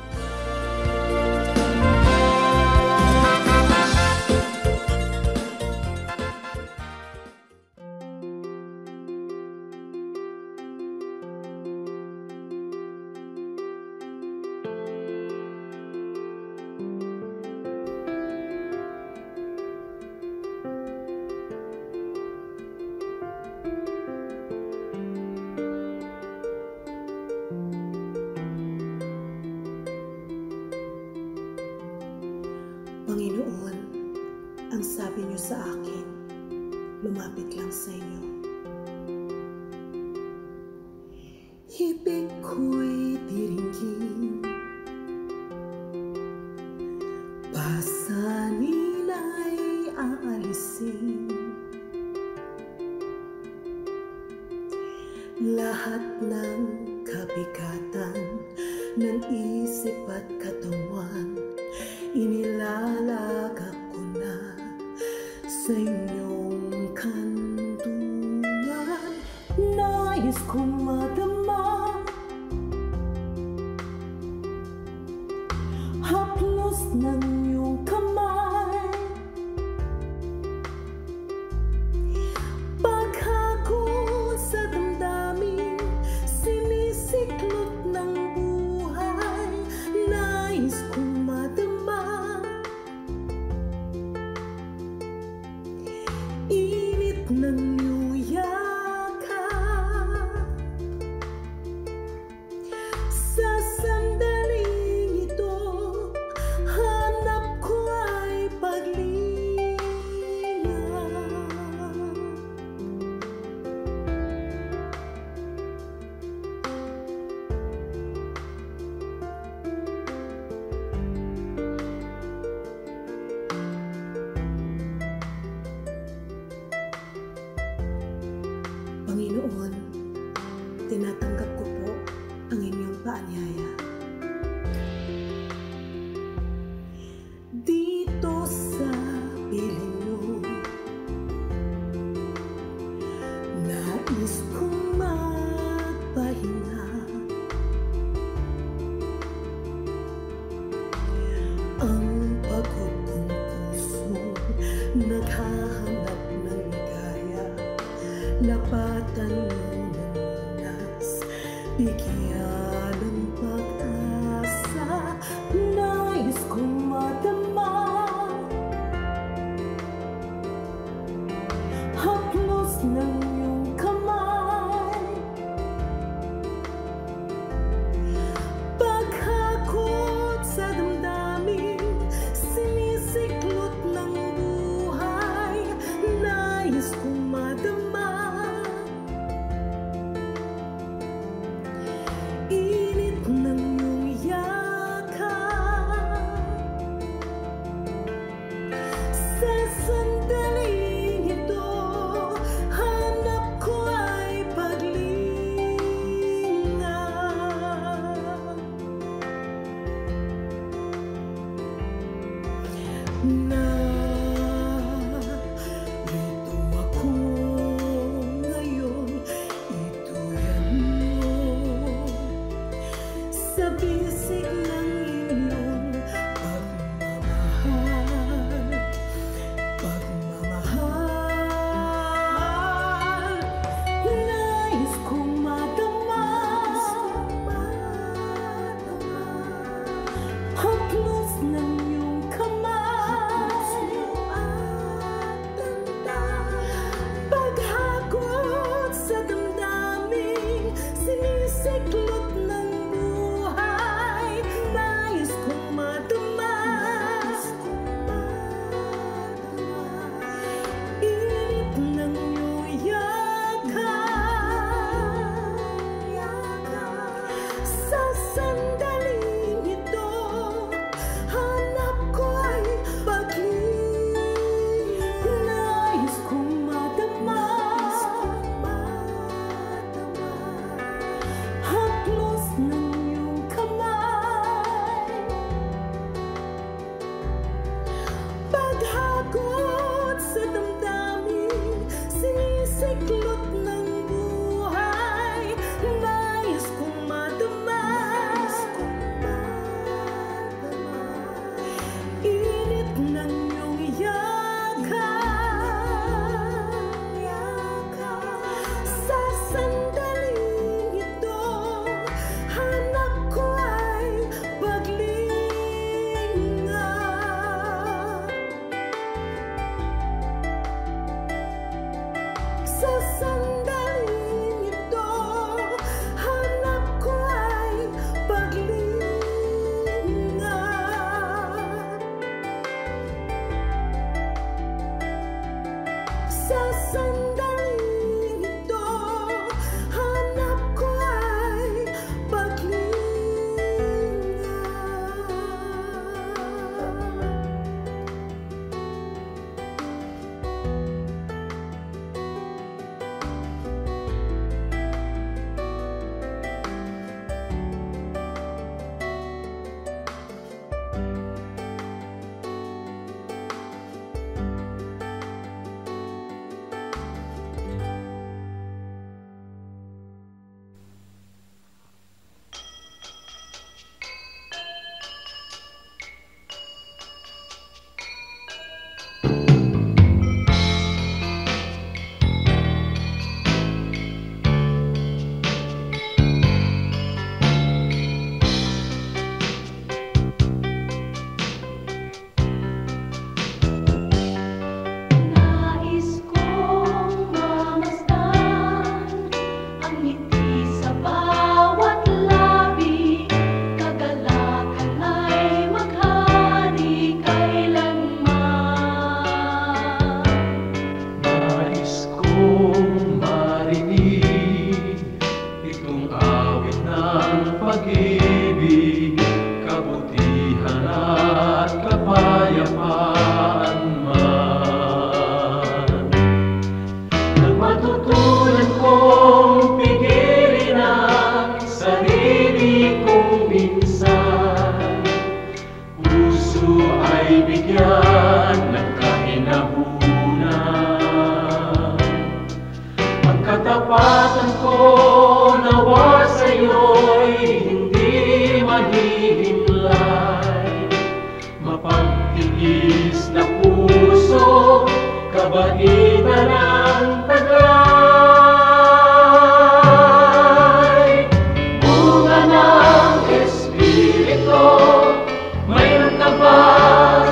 sa akin, lumapit lang sa inyo. Ibig ko'y diringgin, pasanin ay aalisin, lahat ng kabigatan ng isip at katawan, inilalagak ko na sa inyong kantungan. Nais kong madama haplos ng iyong kamay, paghagod sa damdamin, sinisiklot ng buhay. Nais kong madama init ng iyong yakap. Sa sandaling ito, hanap ko ay paglinga. Panginoon, tinatanggap ko po ang inyong paanyaya. Dito sa piling mo, nais kong magpahinga. Ang pagod kong puso naghahanap ng ligaya, lapatan mo ng lunas, bigyan ng pag-asa. Nais kong madama haplos ng iyong kamay, paghakot sa damdamin, sinisiklot ng buhay. Nais kong madama init ng iyong yakap. Sa sandaling ito, hanap ko ay paglinga. Narito ako ngayon, ituyan mo sa bisig ng iyong pagmamahal, pagmamahal. Nais kong madama haplos ng iyong kamay, paghagod sa damdamin, sinisiklot ng buhay. Nais kong madama init ng iyong yakap. Sa sandaling ito, hanap ko ay paglinga. Nais kong madama haplos ng iyong kamay, paghagod sa damdamin, sinisiklot ng buhay. Nais kong madama init ng iyong yakap. Sa sandaling ito, hanap ko ay paglinga. Sa katapatan ko nawa sa'yo'y hindi mahihimlay. Mapagtigis na puso, kabaitan ang taglay. Bunga ng Espiritu, mayroon ka ba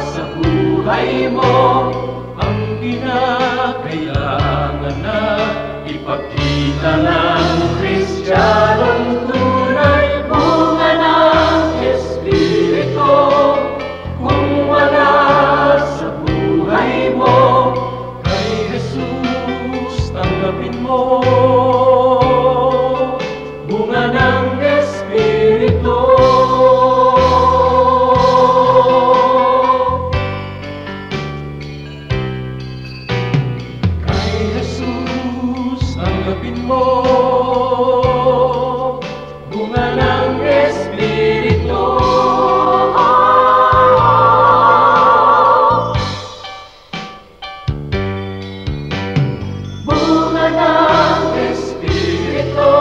sa buhay mo? Ang kinakailangan na ipakita ng Kristiyanong tunay. Bunga ng Espiritu, kung wala sa buhay mo, kay Jesus tanggapin mo. Bunga ng Espiritu. Kay Jesus tanggapin mo. Bunga ng Espiritu. Bunga ng Espiritu,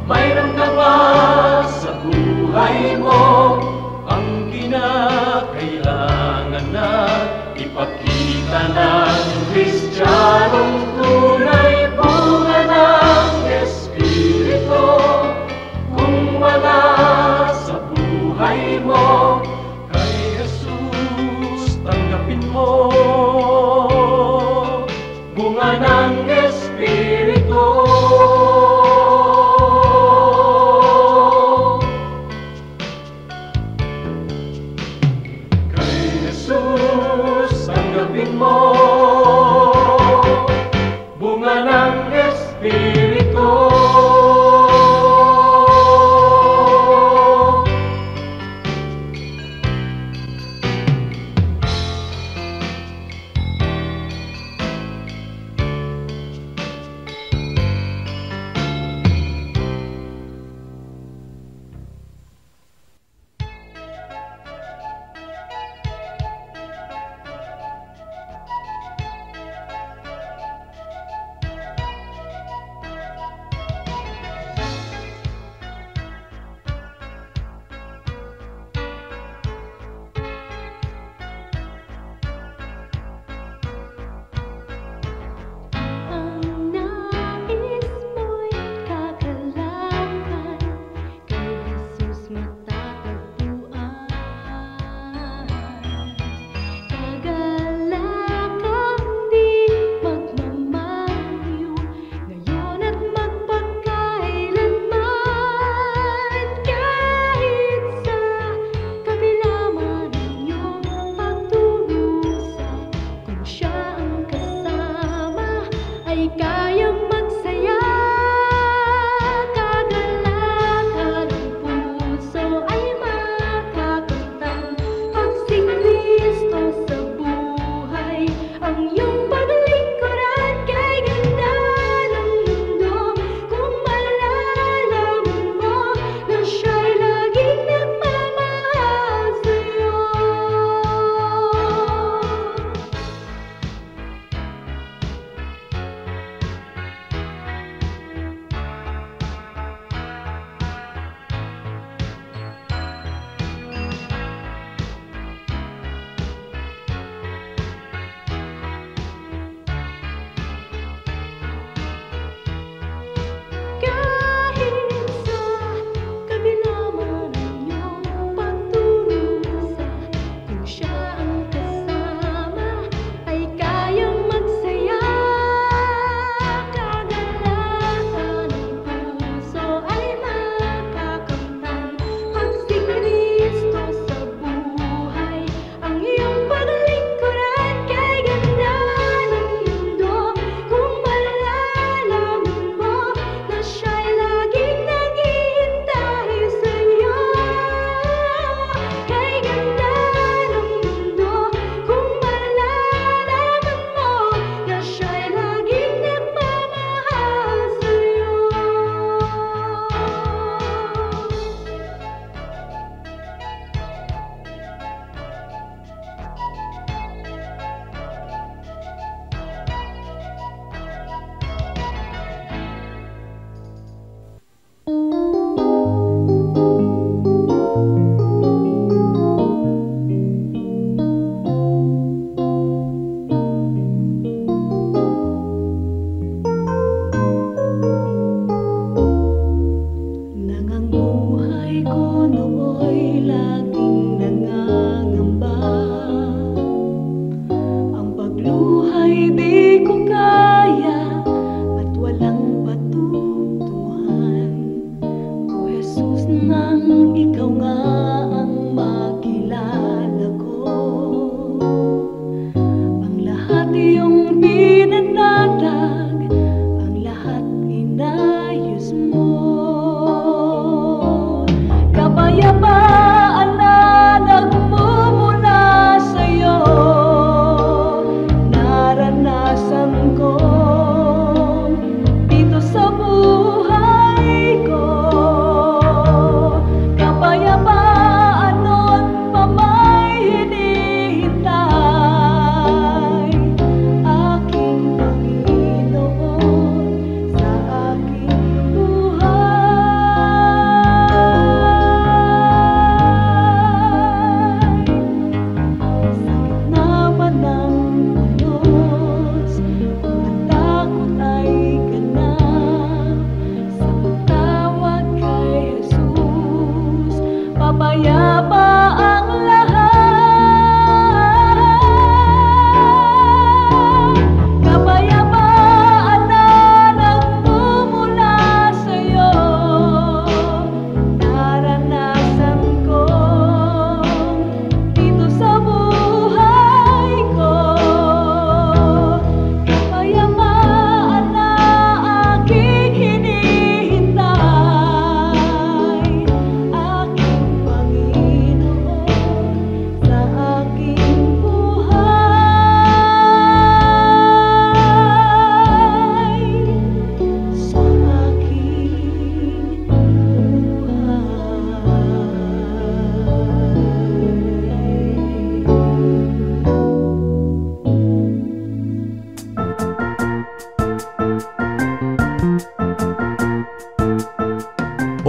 mayroon ka ba sa buhay mo? Ang kinakailangan na ipakita ng Kristiyanong tunay. Bunga ng Espiritu.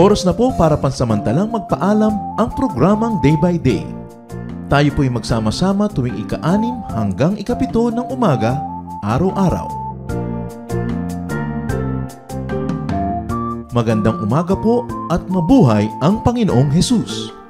Oras na po para pansamantalang magpaalam ang programang Day by Day. Tayo po'y magsama-sama tuwing ika-6 hanggang ika-7 ng umaga, araw-araw. Magandang umaga po at mabuhay ang Panginoong Hesus!